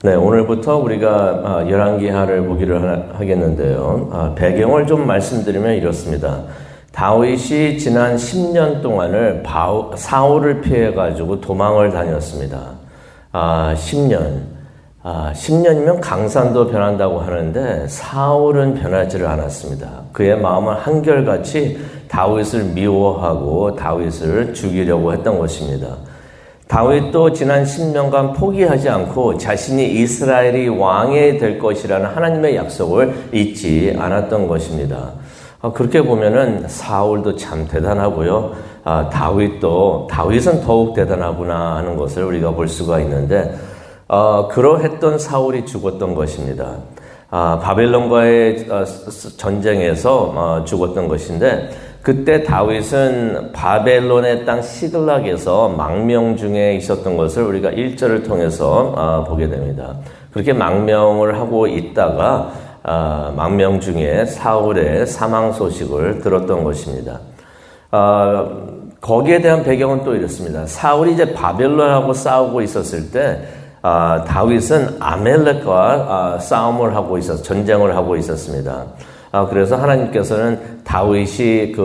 네, 오늘부터 우리가 열왕기하를 보기를 하겠는데요. 배경을 좀 말씀드리면 이렇습니다. 다윗이 지난 10년 동안을 사울을 피해가지고 도망을 다녔습니다. 10년. 10년이면 강산도 변한다고 하는데 사울은 변하지를 않았습니다. 그의 마음은 한결같이 다윗을 미워하고 다윗을 죽이려고 했던 것입니다. 다윗도 지난 10년간 포기하지 않고 자신이 이스라엘이 왕이 될 것이라는 하나님의 약속을 잊지 않았던 것입니다. 그렇게 보면은 사울도 참 대단하고요. 다윗은 더욱 대단하구나 하는 것을 우리가 볼 수가 있는데, 그러했던 사울이 죽었던 것입니다. 바벨론과의 전쟁에서 죽었던 것인데, 그때 다윗은 바벨론의 땅 시글락에서 망명 중에 있었던 것을 우리가 1절을 통해서 보게 됩니다. 그렇게 망명을 하고 있다가 망명 중에 사울의 사망 소식을 들었던 것입니다. 거기에 대한 배경은 또 이렇습니다. 사울이 이제 바벨론하고 싸우고 있었을 때 다윗은 아멜렉과 전쟁을 하고 있었습니다. 그래서 하나님께서는 다윗이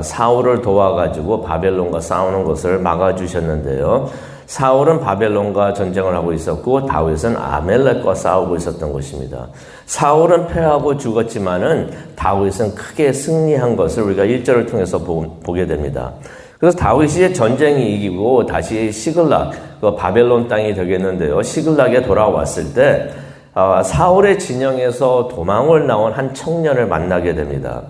사울을 도와가지고 바벨론과 싸우는 것을 막아주셨는데요. 사울은 바벨론과 전쟁을 하고 있었고 다윗은 아멜렉과 싸우고 있었던 것입니다. 사울은 패하고 죽었지만은 다윗은 크게 승리한 것을 우리가 1절을 통해서 보게 됩니다. 그래서 다윗이 전쟁이 이기고 다시 시글락, 바벨론 땅이 되겠는데요. 시글락에 돌아왔을 때 사울의 진영에서 도망을 나온 한 청년을 만나게 됩니다.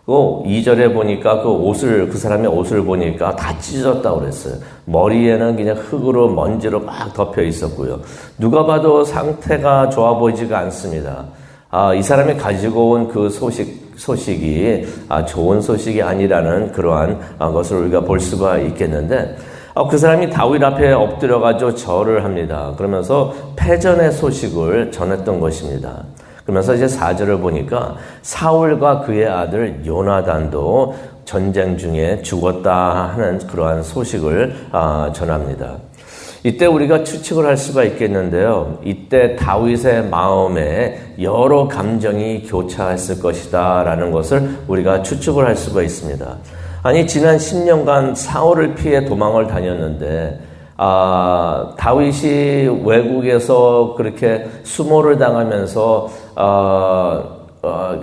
2절에 보니까 그 사람의 옷을 보니까 다 찢어졌다고 그랬어요. 머리에는 그냥 흙으로 먼지로 막 덮여 있었고요. 누가 봐도 상태가 좋아 보이지가 않습니다. 이 사람이 가지고 온 그 소식이 좋은 소식이 아니라는 그러한 것을 우리가 볼 수가 있겠는데, 그 사람이 다윗 앞에 엎드려가지고 절을 합니다. 그러면서 패전의 소식을 전했던 것입니다. 그러면서 이제 4절을 보니까 사울과 그의 아들 요나단도 전쟁 중에 죽었다 하는 그러한 소식을 전합니다. 이때 우리가 추측을 할 수가 있겠는데요. 이때 다윗의 마음에 여러 감정이 교차했을 것이다 라는 것을 우리가 추측을 할 수가 있습니다. 지난 10년간 사울을 피해 도망을 다녔는데, 다윗이 외국에서 그렇게 수모를 당하면서,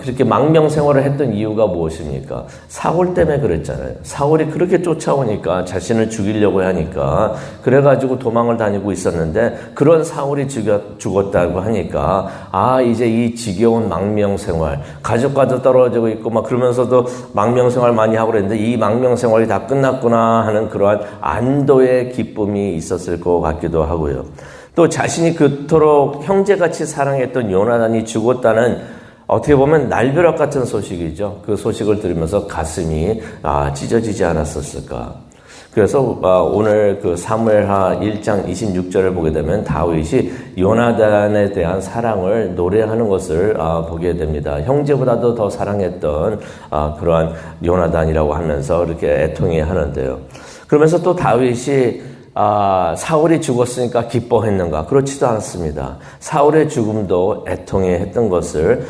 그렇게 망명 생활을 했던 이유가 무엇입니까? 사울 때문에 그랬잖아요. 사울이 그렇게 쫓아오니까 자신을 죽이려고 하니까 그래가지고 도망을 다니고 있었는데 그런 사울이 죽었다고 하니까 이제 이 지겨운 망명 생활, 가족과도 떨어지고 있고 막 그러면서도 망명 생활 많이 하고 그랬는데 이 망명 생활이 다 끝났구나 하는 그러한 안도의 기쁨이 있었을 것 같기도 하고요. 또 자신이 그토록 형제같이 사랑했던 요나단이 죽었다는 어떻게 보면 날벼락 같은 소식이죠. 그 소식을 들으면서 가슴이 찢어지지 않았었을까. 그래서 오늘 사무엘하 1장 26절을 보게 되면 다윗이 요나단에 대한 사랑을 노래하는 것을 보게 됩니다. 형제보다도 더 사랑했던 그러한 요나단이라고 하면서 이렇게 애통해 하는데요. 그러면서 또 다윗이 사울이 죽었으니까 기뻐했는가? 그렇지도 않습니다. 사울의 죽음도 애통해했던 것을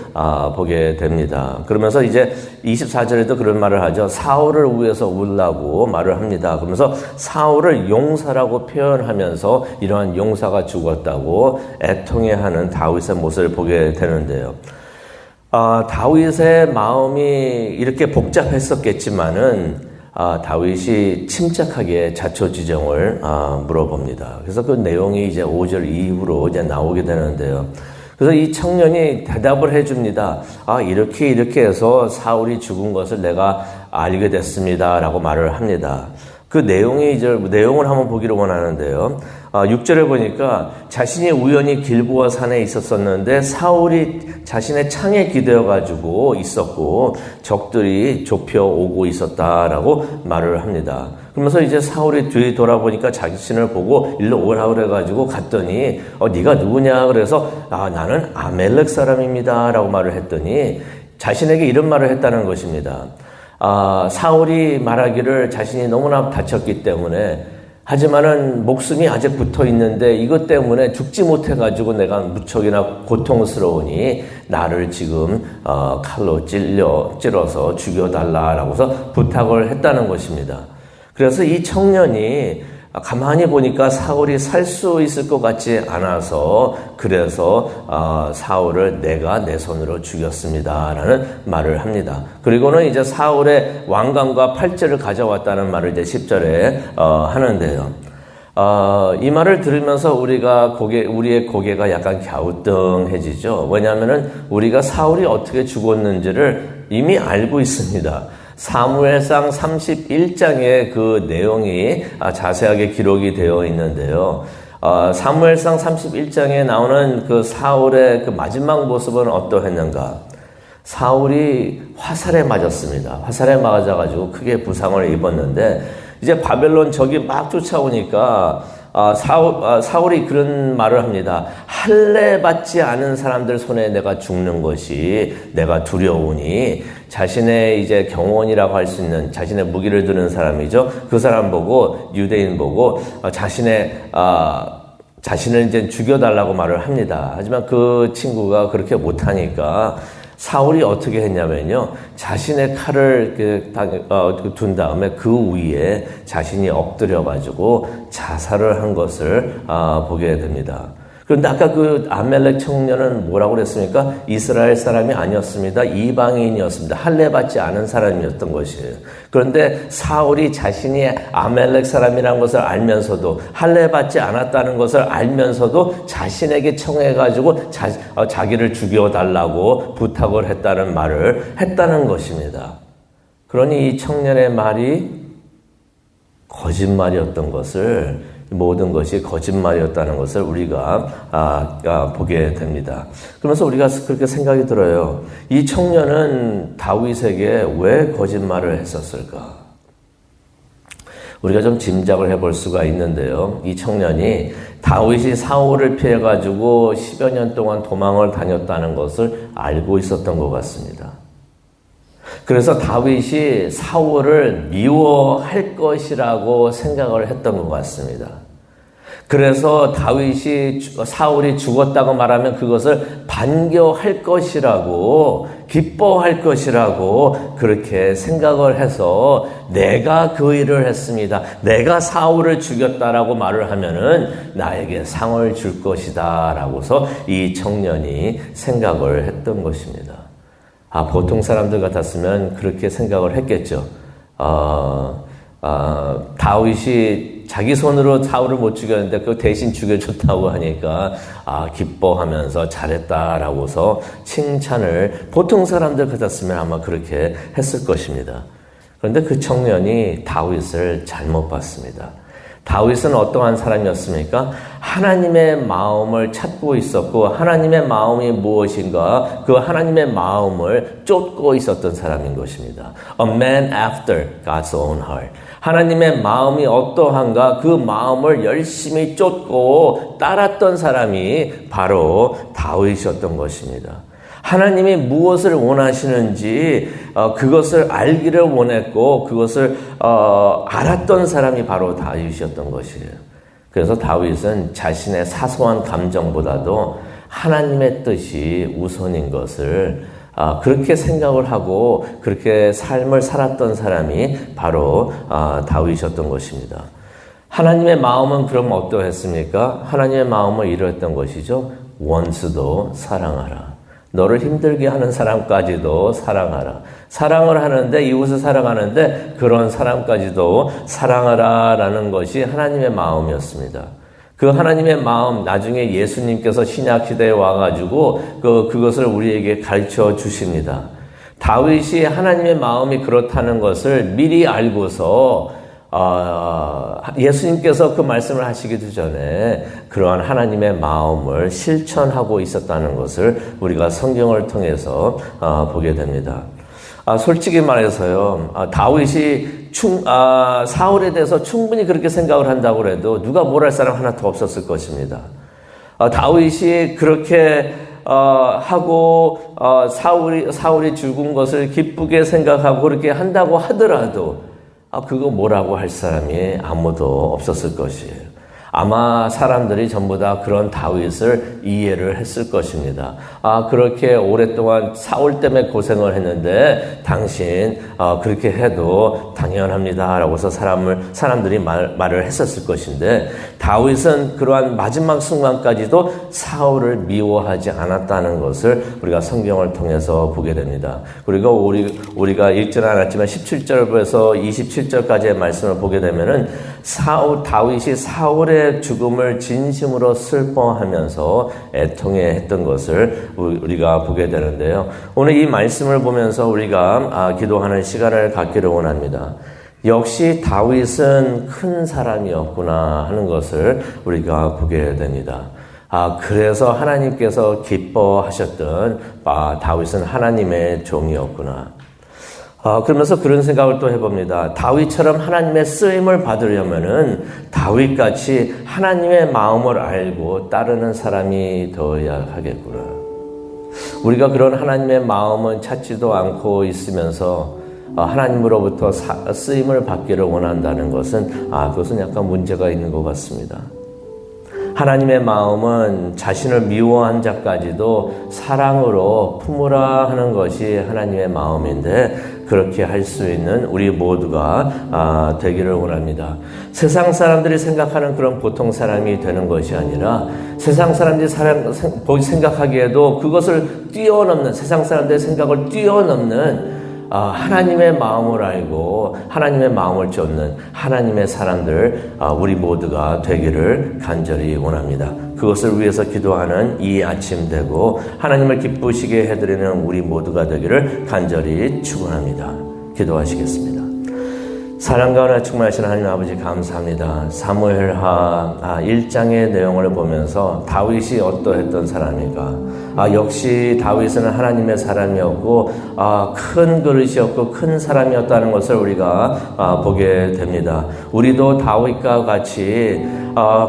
보게 됩니다. 그러면서 이제 24절에도 그런 말을 하죠. 사울을 위해서 울라고 말을 합니다. 그러면서 사울을 용사라고 표현하면서 이러한 용사가 죽었다고 애통해하는 다윗의 모습을 보게 되는데요. 다윗의 마음이 이렇게 복잡했었겠지만은 다윗이 침착하게 자초지종을 물어봅니다. 그래서 그 내용이 이제 5절 이후로 이제 나오게 되는데요. 그래서 이 청년이 대답을 해줍니다. 이렇게 해서 사울이 죽은 것을 내가 알게 됐습니다. 라고 말을 합니다. 그 내용을 한번 보기를 원하는데요. 6절에 보니까 자신이 우연히 길보아 산에 있었었는데 사울이 자신의 창에 기대어가지고 있었고 적들이 좁혀오고 있었다라고 말을 합니다. 그러면서 이제 사울이 뒤에 돌아보니까 자신을 보고 일로 오라 그래가지고 갔더니 네가 누구냐 그래서 나는 아멜렉 사람입니다 라고 말을 했더니 자신에게 이런 말을 했다는 것입니다. 사울이 말하기를 자신이 너무나 다쳤기 때문에 하지만은 목숨이 아직 붙어 있는데 이것 때문에 죽지 못해가지고 내가 무척이나 고통스러우니 나를 지금 칼로 찔러서 죽여달라라고서 부탁을 했다는 것입니다. 그래서 이 청년이 가만히 보니까 사울이 살 수 있을 것 같지 않아서 그래서 사울을 내가 내 손으로 죽였습니다라는 말을 합니다. 그리고는 이제 사울의 왕관과 팔찌를 가져왔다는 말을 이제 10절에 하는데요. 이 말을 들으면서 우리의 고개가 약간 갸우뚱해지죠. 왜냐하면은 우리가 사울이 어떻게 죽었는지를 이미 알고 있습니다. 사무엘상 31장에 그 내용이 자세하게 기록이 되어 있는데요. 사무엘상 31장에 나오는 그 사울의 그 마지막 모습은 어떠했는가? 사울이 화살에 맞았습니다. 화살에 맞아가지고 크게 부상을 입었는데 이제 바벨론 적이 막 쫓아오니까 사울이 그런 말을 합니다. 할례 받지 않은 사람들 손에 내가 죽는 것이 내가 두려우니 자신의 이제 경원이라고 할 수 있는 자신의 무기를 드는 사람이죠. 그 사람 보고 유대인 보고 자신을 이제 죽여달라고 말을 합니다. 하지만 그 친구가 그렇게 못하니까 사울이 어떻게 했냐면요. 자신의 칼을 둔 다음에 그 위에 자신이 엎드려가지고 자살을 한 것을 보게 됩니다. 그런데 아까 그 아멜렉 청년은 뭐라고 그랬습니까? 이스라엘 사람이 아니었습니다. 이방인이었습니다. 할례 받지 않은 사람이었던 것이에요. 그런데 사울이 자신이 아멜렉 사람이라는 것을 알면서도 할례 받지 않았다는 것을 알면서도 자신에게 청해가지고 자기를 죽여달라고 부탁을 했다는 말을 했다는 것입니다. 그러니 이 청년의 말이 거짓말이었던 것을 모든 것이 거짓말이었다는 것을 우리가 보게 됩니다. 그러면서 우리가 그렇게 생각이 들어요. 이 청년은 다윗에게 왜 거짓말을 했었을까? 우리가 좀 짐작을 해볼 수가 있는데요. 이 청년이 다윗이 사울을 피해가지고 10여 년 동안 도망을 다녔다는 것을 알고 있었던 것 같습니다. 그래서 다윗이 사울을 미워할 것이라고 생각을 했던 것 같습니다. 그래서 다윗이 사울이 죽었다고 말하면 그것을 반겨할 것이라고 기뻐할 것이라고 그렇게 생각을 해서 내가 그 일을 했습니다. 내가 사울을 죽였다라고 말을 하면은 나에게 상을 줄 것이다 라고서 이 청년이 생각을 했던 것입니다. 보통 사람들 같았으면 그렇게 생각을 했겠죠. 다윗이 자기 손으로 사울을 못 죽였는데 그 대신 죽여줬다고 하니까 기뻐하면서 잘했다라고서 칭찬을 보통 사람들 같았으면 아마 그렇게 했을 것입니다. 그런데 그 청년이 다윗을 잘못 봤습니다. 다윗은 어떠한 사람이었습니까? 하나님의 마음을 찾고 있었고 하나님의 마음이 무엇인가 그 하나님의 마음을 쫓고 있었던 사람인 것입니다. A man after God's own heart. 하나님의 마음이 어떠한가 그 마음을 열심히 쫓고 따랐던 사람이 바로 다윗이었던 것입니다. 하나님이 무엇을 원하시는지 그것을 알기를 원했고 그것을 알았던 사람이 바로 다윗이었던 것이에요. 그래서 다윗은 자신의 사소한 감정보다도 하나님의 뜻이 우선인 것을 그렇게 생각을 하고 그렇게 삶을 살았던 사람이 바로 다윗이었던 것입니다. 하나님의 마음은 그럼 어떠했습니까? 하나님의 마음은 이러했던 것이죠. 원수도 사랑하라. 너를 힘들게 하는 사람까지도 사랑하라. 사랑을 하는데 이웃을 사랑하는데 그런 사람까지도 사랑하라라는 것이 하나님의 마음이었습니다. 그 하나님의 마음 나중에 예수님께서 신약시대에 와가지고 그것을 우리에게 가르쳐 주십니다. 다윗이 하나님의 마음이 그렇다는 것을 미리 알고서 예수님께서 그 말씀을 하시기도 전에 그러한 하나님의 마음을 실천하고 있었다는 것을 우리가 성경을 통해서 보게 됩니다. 솔직히 말해서요, 다윗이 사울에 대해서 충분히 그렇게 생각을 한다고 해도 누가 뭘 할 사람 하나 더 없었을 것입니다. 다윗이 그렇게 하고 사울이 죽은 것을 기쁘게 생각하고 그렇게 한다고 하더라도 그거 뭐라고 할 사람이 아무도 없었을 것이에요. 아마 사람들이 전부 다 그런 다윗을 이해를 했을 것입니다. 그렇게 오랫동안 사울 때문에 고생을 했는데 당신 그렇게 해도 당연합니다 라고서 사람들이 말을 했었을 것인데, 다윗은 그러한 마지막 순간까지도 사울을 미워하지 않았다는 것을 우리가 성경을 통해서 보게 됩니다. 그리고 우리가 읽지는 않았지만 17절부터 27절까지의 말씀을 보게 되면은 다윗이 사울의 죽음을 진심으로 슬퍼하면서 애통해했던 것을 우리가 보게 되는데요. 오늘 이 말씀을 보면서 우리가 기도하는 시간을 갖기를 원합니다. 역시 다윗은 큰 사람이었구나 하는 것을 우리가 보게 됩니다. 그래서 하나님께서 기뻐하셨던 다윗은 하나님의 종이었구나. 그러면서 그런 생각을 또 해봅니다. 다윗처럼 하나님의 쓰임을 받으려면은 다윗같이 하나님의 마음을 알고 따르는 사람이 되어야 하겠구나. 우리가 그런 하나님의 마음은 찾지도 않고 있으면서 하나님으로부터 쓰임을 받기를 원한다는 것은 그것은 약간 문제가 있는 것 같습니다. 하나님의 마음은 자신을 미워한 자까지도 사랑으로 품으라 하는 것이 하나님의 마음인데, 그렇게 할 수 있는 우리 모두가 되기를 원합니다. 세상 사람들이 생각하는 그런 보통 사람이 되는 것이 아니라, 세상 사람들이 생각하기에도 그것을 뛰어넘는, 세상 사람들의 생각을 뛰어넘는 하나님의 마음을 알고 하나님의 마음을 쫓는 하나님의 사람들, 우리 모두가 되기를 간절히 원합니다. 그것을 위해서 기도하는 이 아침 되고 하나님을 기쁘시게 해드리는 우리 모두가 되기를 간절히 축원합니다. 기도하시겠습니다. 사랑과 은혜 충만하신 하나님 아버지, 감사합니다. 사무엘하 1장의 내용을 보면서 다윗이 어떠했던 사람인가. 역시 다윗은 하나님의 사람이었고 큰 그릇이었고 큰 사람이었다는 것을 우리가 보게 됩니다. 우리도 다윗과 같이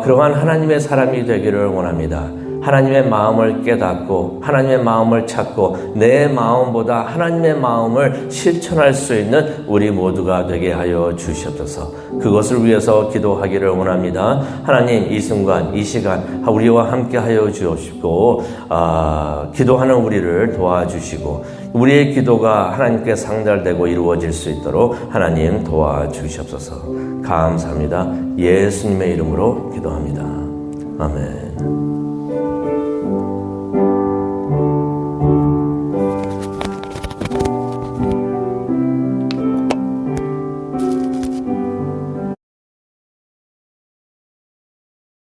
그러한 하나님의 사람이 되기를 원합니다. 하나님의 마음을 깨닫고 하나님의 마음을 찾고 내 마음보다 하나님의 마음을 실천할 수 있는 우리 모두가 되게 하여 주시옵소서. 그것을 위해서 기도하기를 원합니다. 하나님, 이 순간 이 시간 우리와 함께 하여 주옵시고 기도하는 우리를 도와주시고 우리의 기도가 하나님께 상달되고 이루어질 수 있도록 하나님 도와주시옵소서. 감사합니다. 예수님의 이름으로 기도합니다. 아멘.